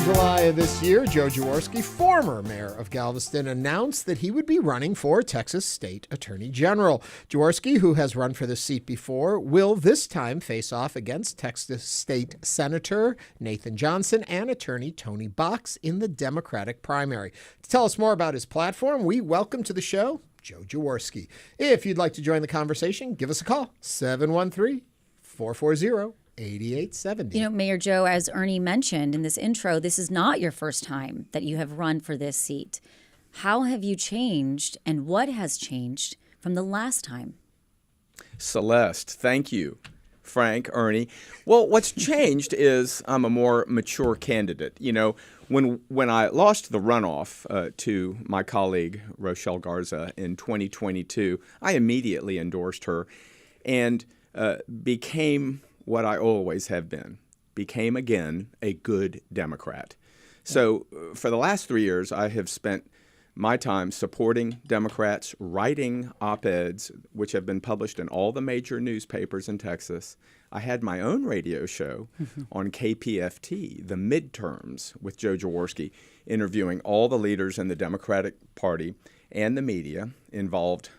July of this year, Joe Jaworski, former mayor of Galveston, announced that he would be running for Texas State Attorney General. Jaworski, who has run for this seat before, will this time face off against Texas State Senator Nathan Johnson and Attorney Tony Box in the Democratic primary. To tell us more about his platform, we welcome to the show Joe Jaworski. If you'd like to join the conversation, give us a call, 713-440-8870. You know, Mayor Joe, as Ernie mentioned in this intro, this is not your first time that you have run for this seat. How have you changed, and what has changed from the last time? Celeste, thank you. Frank, Ernie. Well, what's changed is I'm a more mature candidate. You know, when I lost the runoff to my colleague Rochelle Garza in 2022, I immediately endorsed her and became what I always have been, became again a good Democrat. So for the last 3 years, I have spent my time supporting Democrats, writing op-eds, which have been published in all the major newspapers in Texas. I had my own radio show on KPFT, the midterms, with Joe Jaworski, interviewing all the leaders in the Democratic Party and the media involved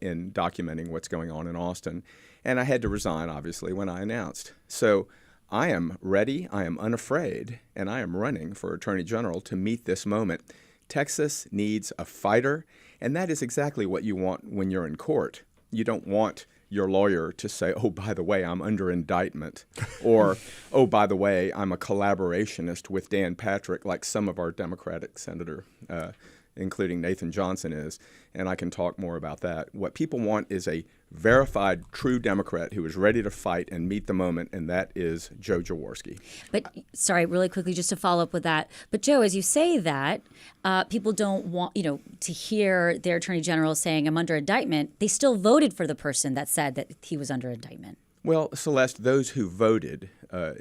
in documenting what's going on in Austin. And I had to resign, obviously, when I announced. So I am ready, I am unafraid, and I am running for Attorney General to meet this moment. Texas needs a fighter, and that is exactly what you want when you're in court. You don't want your lawyer to say, oh, by the way, I'm under indictment, or, oh, by the way, I'm a collaborationist with Dan Patrick, like some of our Democratic senator, including Nathan Johnson is, and I can talk more about that. What people want is a verified, true Democrat who is ready to fight and meet the moment, and that is Joe Jaworski. But, sorry, really quickly, just to follow up with that. But, Joe, as you say that, people don't want, to hear their attorney general saying, I'm under indictment. They still voted for the person that said that he was under indictment. Well, Celeste, those who voted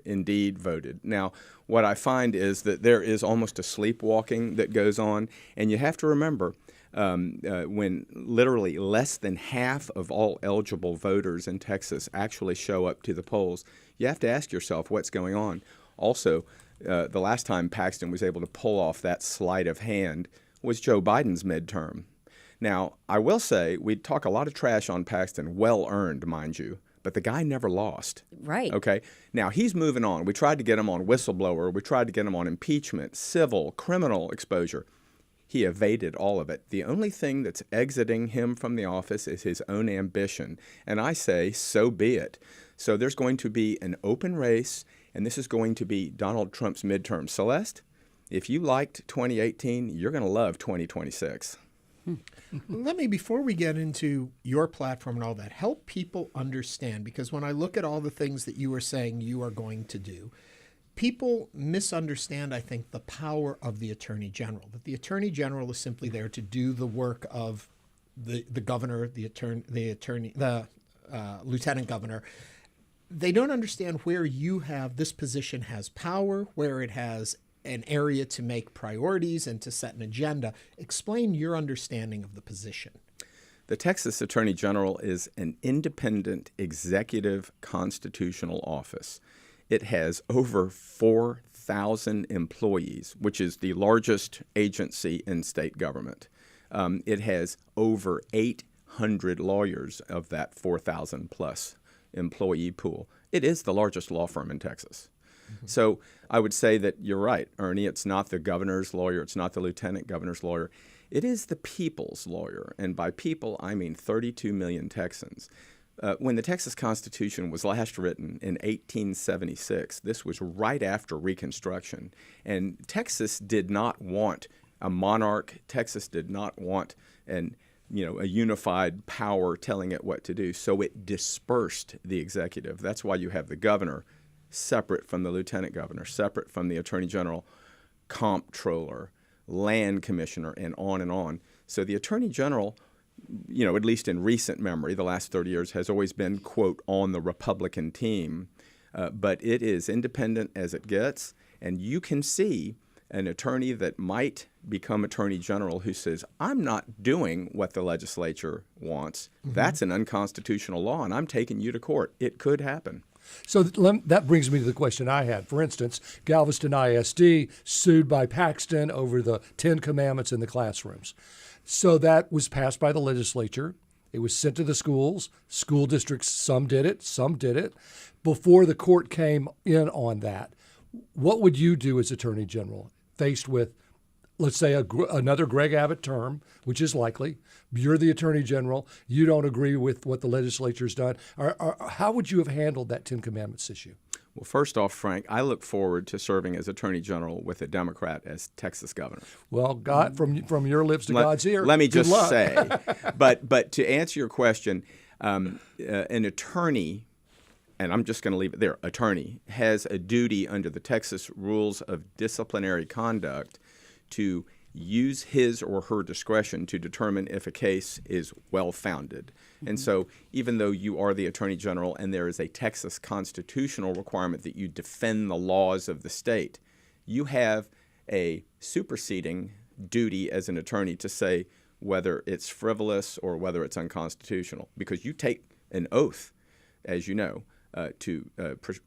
indeed voted. Now, what I find is that there is almost a sleepwalking that goes on, and you have to remember when literally less than half of all eligible voters in Texas actually show up to the polls, you have to ask yourself what's going on. Also, the last time Paxton was able to pull off that sleight of hand was Joe Biden's midterm. Now, I will say we talk a lot of trash on Paxton, well-earned, mind you, but the guy never lost. Right. Okay. Now, he's moving on. We tried to get him on whistleblower. We tried to get him on impeachment, civil, criminal exposure. He evaded all of it. The only thing that's exiting him from the office is his own ambition. And I say, so be it. So there's going to be an open race, and this is going to be Donald Trump's midterm. Celeste, if you liked 2018, you're going to love 2026. Let me, before we get into your platform and all that, help people understand, because when I look at all the things that you were saying you are going to do, people misunderstand, I think, the power of the Attorney General, that the Attorney General is simply there to do the work of the governor, the lieutenant governor. They don't understand where you have, this position has power, where it has an area to make priorities and to set an agenda. Explain your understanding of the position. The Texas Attorney General is an independent executive constitutional office. It has over 4,000 employees, which is the largest agency in state government. It has over 800 lawyers of that 4,000 plus employee pool. It is the largest law firm in Texas. So I would say that you're right, Ernie. It's not the governor's lawyer. It's not the lieutenant governor's lawyer. It is the people's lawyer. And by people, I mean 32 million Texans. When the Texas Constitution was last written in 1876, this was right after Reconstruction. And Texas did not want a monarch. Texas did not want a unified power telling it what to do. So it dispersed the executive. That's why you have the governor separate from the lieutenant governor, separate from the attorney general, comptroller, land commissioner, and on and on. So the attorney general, at least in recent memory, the last 30 years, has always been, quote, on the Republican team. But it is independent as it gets. And you can see an attorney that might become attorney general who says, I'm not doing what the legislature wants. Mm-hmm. That's an unconstitutional law, and I'm taking you to court. It could happen. So that brings me to the question I had. For instance, Galveston ISD sued by Paxton over the 10 Commandments in the classrooms. So that was passed by the legislature. It was sent to the schools. School districts, some did it, some did it. Before the court came in on that, what would you do as Attorney General faced with, let's say, another Greg Abbott term, which is likely? You're the Attorney General. You don't agree with what the legislature's done. How would you have handled that 10 Commandments issue? Well, first off, Frank, I look forward to serving as Attorney General with a Democrat as Texas governor. Well, God, from your lips to God's ear. Let me good just luck. say, but to answer your question, an attorney, and I'm just going to leave it there, attorney, has a duty under the Texas Rules of Disciplinary Conduct to use his or her discretion to determine if a case is well-founded. Mm-hmm. And so even though you are the Attorney General and there is a Texas constitutional requirement that you defend the laws of the state, you have a superseding duty as an attorney to say whether it's frivolous or whether it's unconstitutional, because you take an oath, as you know, to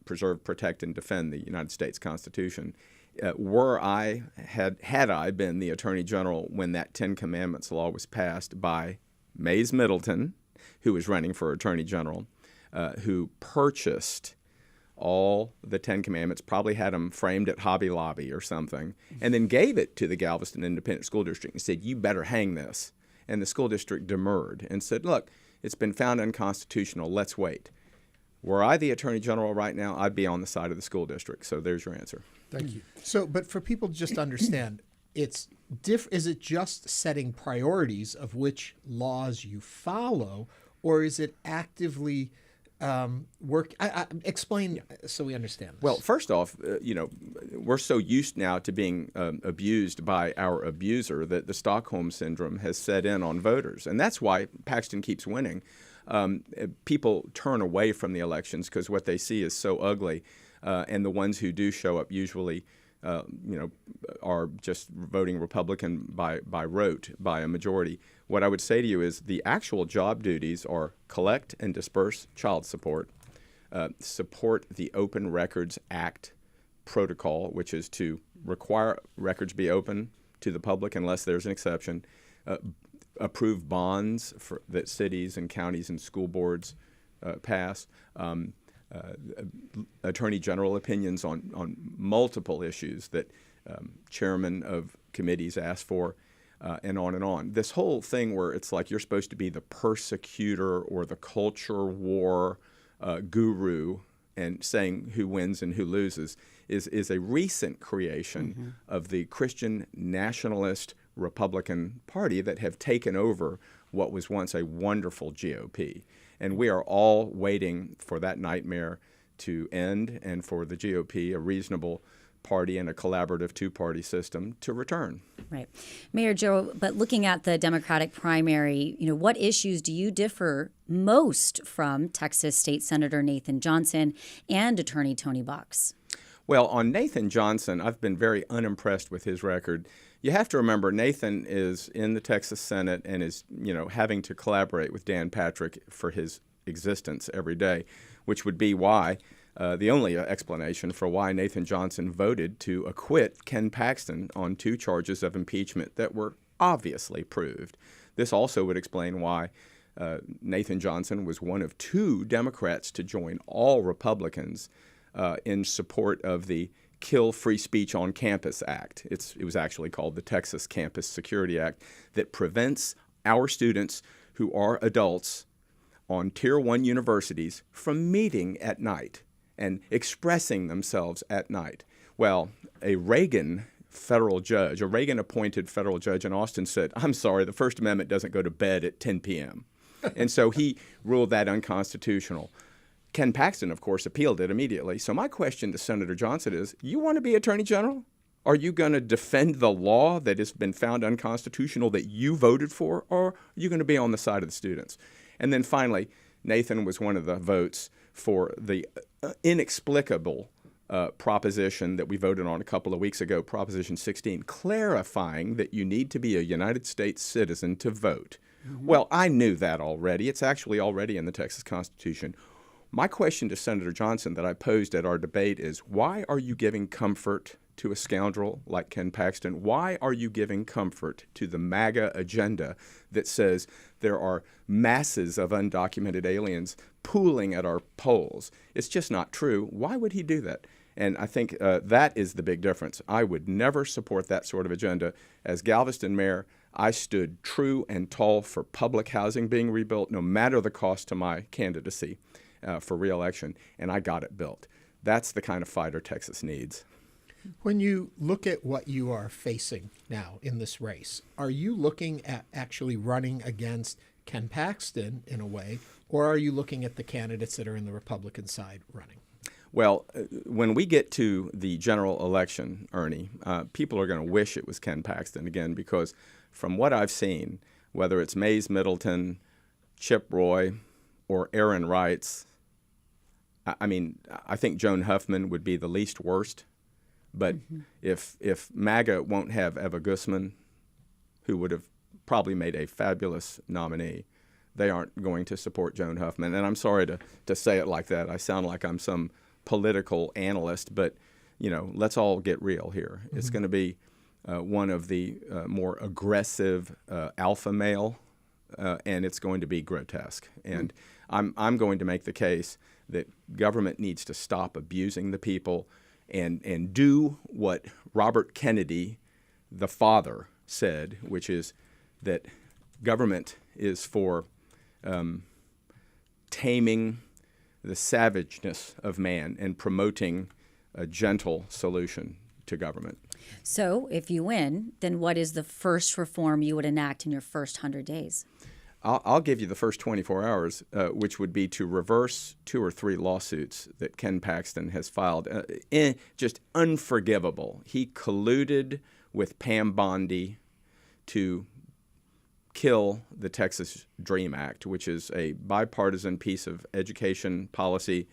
preserve, protect, and defend the United States Constitution. Had I been the Attorney General when that 10 Commandments law was passed by Mays Middleton, who was running for Attorney General, who purchased all the 10 Commandments, probably had them framed at Hobby Lobby or something, and then gave it to the Galveston Independent School District and said, you better hang this. And the school district demurred and said, look, it's been found unconstitutional, let's wait. Were I the Attorney General right now, I'd be on the side of the school district. So there's your answer. Thank you. So, but for people to just understand, is it just setting priorities of which laws you follow, or is it actively explain so we understand this. Well, first off, we're so used now to being abused by our abuser that the Stockholm Syndrome has set in on voters. And that's why Paxton keeps winning. People turn away from the elections because what they see is so ugly. And the ones who do show up usually, are just voting Republican by rote, by a majority. What I would say to you is the actual job duties are collect and disperse child support, support the Open Records Act protocol, which is to require records be open to the public unless there's an exception, approve bonds that cities and counties and school boards pass, Attorney General opinions on multiple issues that chairmen of committees ask for, and on and on. This whole thing where it's like you're supposed to be the persecutor or the culture war guru and saying who wins and who loses is a recent creation of the Christian nationalist Republican Party that have taken over what was once a wonderful GOP. And we are all waiting for that nightmare to end and for the GOP, a reasonable party and a collaborative two-party system, to return. Right. Mayor Joe, but looking at the Democratic primary, what issues do you differ most from Texas State Senator Nathan Johnson and Attorney Tony Box? Well, on Nathan Johnson, I've been very unimpressed with his record. You have to remember Nathan is in the Texas Senate and is, having to collaborate with Dan Patrick for his existence every day, which would be why the only explanation for why Nathan Johnson voted to acquit Ken Paxton on 2 charges of impeachment that were obviously proved. This also would explain why Nathan Johnson was one of 2 Democrats to join all Republicans in support of the Kill Free Speech on Campus Act. It was actually called the Texas Campus Security Act, that prevents our students who are adults on Tier 1 universities from meeting at night and expressing themselves at night. Well, a Reagan-appointed federal judge in Austin said, I'm sorry, the First Amendment doesn't go to bed at 10 p.m. And so he ruled that unconstitutional. Ken Paxton, of course, appealed it immediately. So my question to Senator Johnson is, you want to be Attorney General? Are you going to defend the law that has been found unconstitutional that you voted for, or are you going to be on the side of the students? And then finally, Nathan was one of the votes for the inexplicable proposition that we voted on a couple of weeks ago, Proposition 16, clarifying that you need to be a United States citizen to vote. Well, I knew that already. It's actually already in the Texas Constitution. My question to Senator Johnson that I posed at our debate is, why are you giving comfort to a scoundrel like Ken Paxton? Why are you giving comfort to the MAGA agenda that says there are masses of undocumented aliens pooling at our polls? It's just not true. Why would he do that? And I think that is the big difference. I would never support that sort of agenda. As Galveston mayor, I stood true and tall for public housing being rebuilt, no matter the cost to my candidacy for re-election, and I got it built. That's the kind of fighter Texas needs. When you look at what you are facing now in this race, are you looking at actually running against Ken Paxton in a way, or are you looking at the candidates that are in the Republican side running? Well, when we get to the general election, Ernie, people are going to wish it was Ken Paxton again, because from what I've seen, whether it's Mays Middleton, Chip Roy, or Aaron Reitz, I mean, I think Joan Huffman would be the least worst. But if MAGA won't have Eva Guzman, who would have probably made a fabulous nominee, they aren't going to support Joan Huffman. And I'm sorry to say it like that. I sound like I'm some political analyst, but let's all get real here. It's going to be one of the more aggressive alpha male, and it's going to be grotesque. And I'm going to make the case that government needs to stop abusing the people and do what Robert Kennedy, the father, said, which is that government is for taming the savageness of man and promoting a gentle solution to government. So if you win, then what is the first reform you would enact in your first 100 days? I'll give you the first 24 hours, which would be to reverse 2 or 3 lawsuits that Ken Paxton has filed. Just unforgivable. He colluded with Pam Bondi to kill the Texas DREAM Act, which is a bipartisan piece of education policy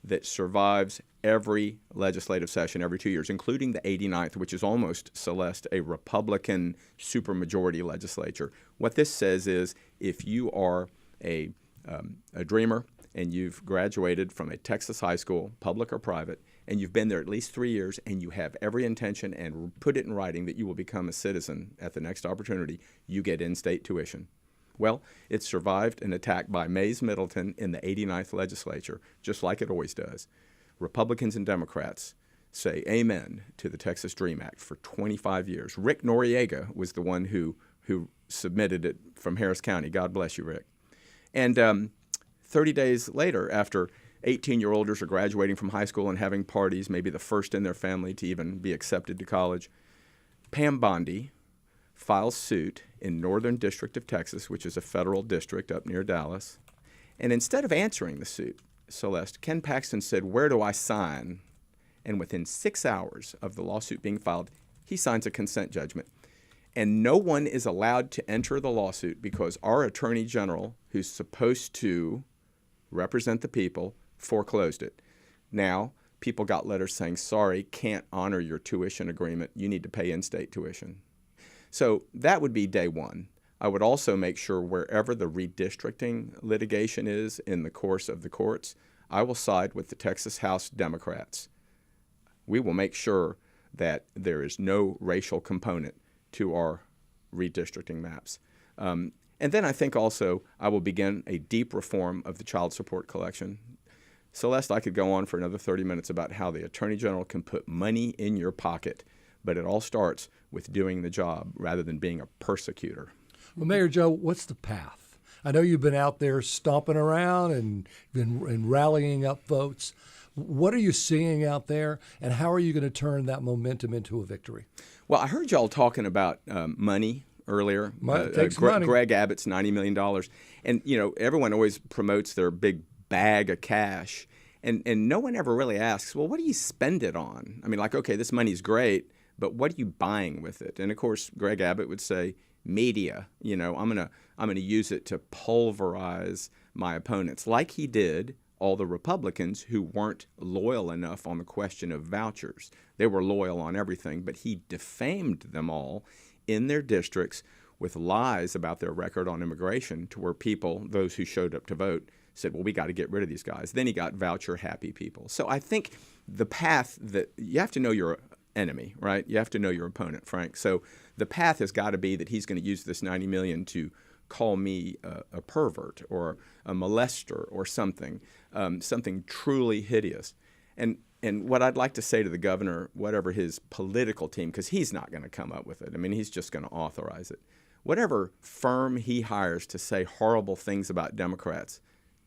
that survives every legislative session every 2 years, including the 89th, which is almost, Celeste, a Republican supermajority legislature. What this says is if you are a dreamer and you've graduated from a Texas high school, public or private, and you've been there at least 3 years and you have every intention and put it in writing that you will become a citizen at the next opportunity, you get in-state tuition. Well, it survived an attack by Mays Middleton in the 89th legislature, just like it always does. Republicans and Democrats say amen to the Texas DREAM Act for 25 years. Rick Noriega was the one who submitted it from Harris County. God bless you, Rick. And 30 days later, after 18-year-olders are graduating from high school and having parties, maybe the first in their family to even be accepted to college, Pam Bondi files suit in Northern District of Texas, which is a federal district up near Dallas. And instead of answering the suit, Celeste, Ken Paxton said, "Where do I sign?" And within 6 hours of the lawsuit being filed, he signs a consent judgment. And no one is allowed to enter the lawsuit because our Attorney General, who's supposed to represent the people, foreclosed it. Now, people got letters saying, sorry, can't honor your tuition agreement. You need to pay in-state tuition. So that would be day one. I would also make sure wherever the redistricting litigation is in the course of the courts, I will side with the Texas House Democrats. We will make sure that there is no racial component to our redistricting maps. And then I think also I will begin a deep reform of the child support collection. Celeste, I could go on for another 30 minutes about how the Attorney General can put money in your pocket, but it all starts with doing the job rather than being a persecutor. Well, Mayor Joe, what's the path? I know you've been out there stomping around and been rallying up votes. What are you seeing out there, and how are you going to turn that momentum into a victory? Well, I heard y'all talking about money earlier. Money. Greg Abbott's $90 million. And, everyone always promotes their big bag of cash. And no one ever really asks, well, what do you spend it on? I mean, like, okay, this money's great, but what are you buying with it? And, of course, Greg Abbott would say, media. I'm gonna use it to pulverize my opponents, like he did all the Republicans who weren't loyal enough on the question of vouchers. They were loyal on everything, but he defamed them all in their districts with lies about their record on immigration to where people, those who showed up to vote, said, well, we got to get rid of these guys. Then he got voucher happy people. So I think the path that you have to know your enemy, right? You have to know your opponent, Frank. So the path has got to be that he's going to use this $90 million to call me a pervert or a molester or something, something truly hideous. And what I'd like to say to the governor, whatever his political team, because he's not going to come up with it. I mean, he's just going to authorize it. Whatever firm he hires to say horrible things about Democrats,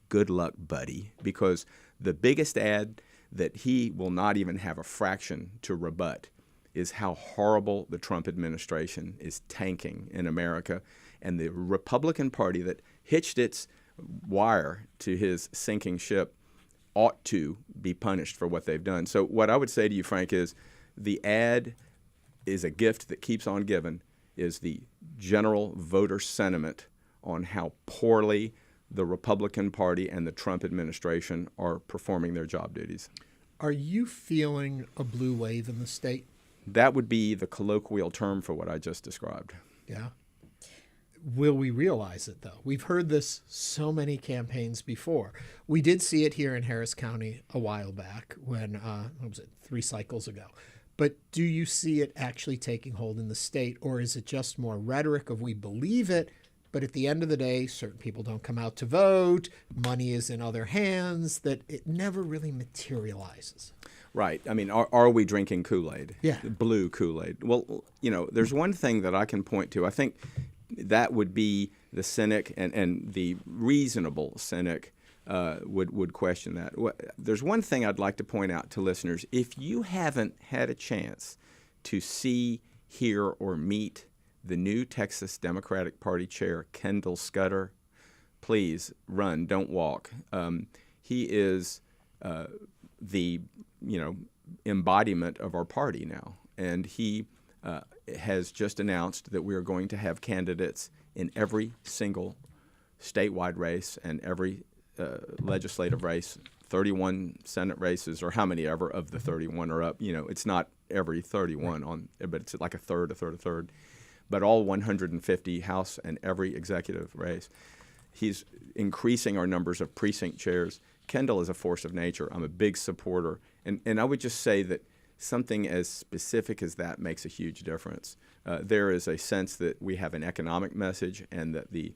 good luck, buddy, because the biggest ad that he will not even have a fraction to rebut is how horrible the Trump administration is tanking in America. And the Republican Party that hitched its wire to his sinking ship ought to be punished for what they've done. So what I would say to you, Frank, is the ad is a gift that keeps on giving, is the general voter sentiment on how poorly the Republican Party and the Trump administration are performing their job duties. Are you feeling a blue wave in the state? That would be the colloquial term for what I just described. Yeah. Will we realize it, though? We've heard this so many campaigns before. We did see it here in Harris County a while back when, what was it, 3 cycles ago. But do you see it actually taking hold in the state, or is it just more rhetoric of we believe it, but at the end of the day, certain people don't come out to vote, money is in other hands, that it never really materializes? Right. I mean, are we drinking Kool-Aid? Yeah. Blue Kool-Aid. Well, there's one thing that I can point to. I think that would be the cynic and the reasonable cynic would question that. There's one thing I'd like to point out to listeners. If you haven't had a chance to see, hear, or meet the new Texas Democratic Party chair, Kendall Scudder, please run, don't walk. He is the embodiment of our party now, and he has just announced that we are going to have candidates in every single statewide race and every legislative race, 31 Senate races, or how many ever of the 31 are up. It's not every 31 but it's like a third. But all 150 House and every executive race. He's increasing our numbers of precinct chairs. Kendall is a force of nature. I'm a big supporter. And I would just say that something as specific as that makes a huge difference. There is a sense that we have an economic message and that the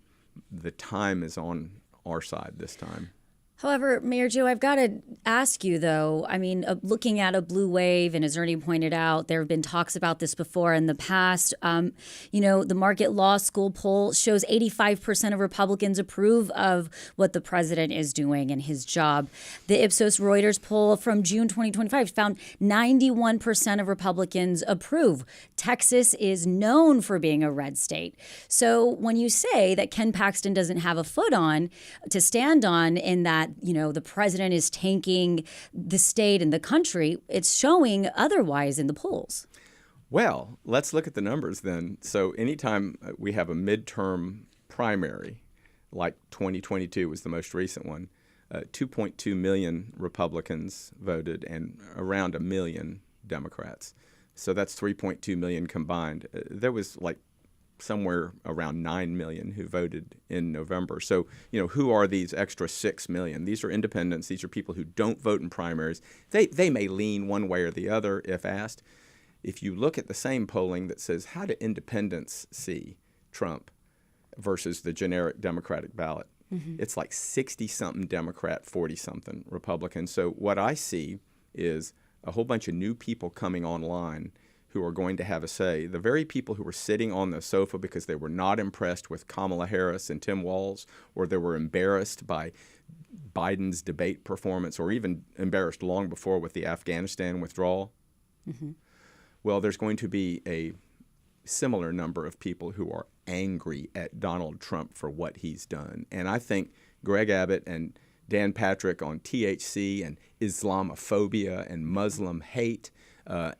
time is on our side this time. However, Mayor Joe, I've got to ask you, though, I mean, looking at a blue wave, and as Ernie pointed out, there have been talks about this before in the past. The Market Law School poll shows 85% of Republicans approve of what the president is doing and his job. The Ipsos Reuters poll from June 2025 found 91% of Republicans approve. Texas is known for being a red state. So when you say that Ken Paxton doesn't have a foot on to stand on in that, the president is tanking the state and the country, it's showing otherwise in the polls. Well, let's look at the numbers then. So anytime we have a midterm primary, like 2022 was the most recent one, 2.2 million Republicans voted and around 1 million Democrats. So that's 3.2 million combined. There was like somewhere around 9 million who voted in November. So, who are these extra 6 million? These are independents. These are people who don't vote in primaries. They may lean one way or the other if asked. If you look at the same polling that says, how do independents see Trump versus the generic Democratic ballot? Mm-hmm. It's like 60-something Democrat, 40-something Republican. So what I see is a whole bunch of new people coming online who are going to have a say. The very people who were sitting on the sofa because they were not impressed with Kamala Harris and Tim Walz, or they were embarrassed by Biden's debate performance, or even embarrassed long before with the Afghanistan withdrawal. Mm-hmm. Well, there's going to be a similar number of people who are angry at Donald Trump for what he's done. And I think Greg Abbott and Dan Patrick on THC and Islamophobia and Muslim hate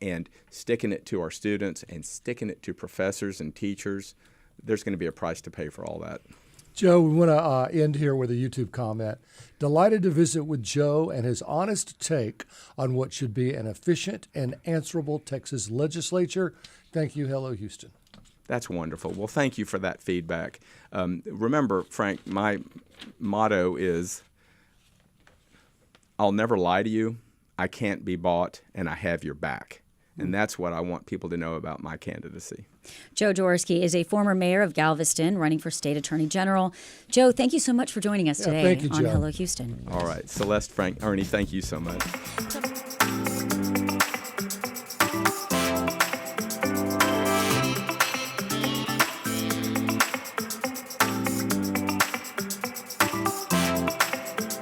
and sticking it to our students and sticking it to professors and teachers, there's going to be a price to pay for all that. Joe, we want to end here with a YouTube comment. Delighted to visit with Joe and his honest take on what should be an efficient and answerable Texas legislature. Thank you. Hello, Houston. That's wonderful. Well, thank you for that feedback. Remember, Frank, my motto is I'll never lie to you. I can't be bought, and I have your back. And that's what I want people to know about my candidacy. Joe Jaworski is a former mayor of Galveston, running for state attorney general. Joe, thank you so much for joining us today thank you, on Joe. Hello Houston. All right. Celeste, Frank, Ernie, thank you so much.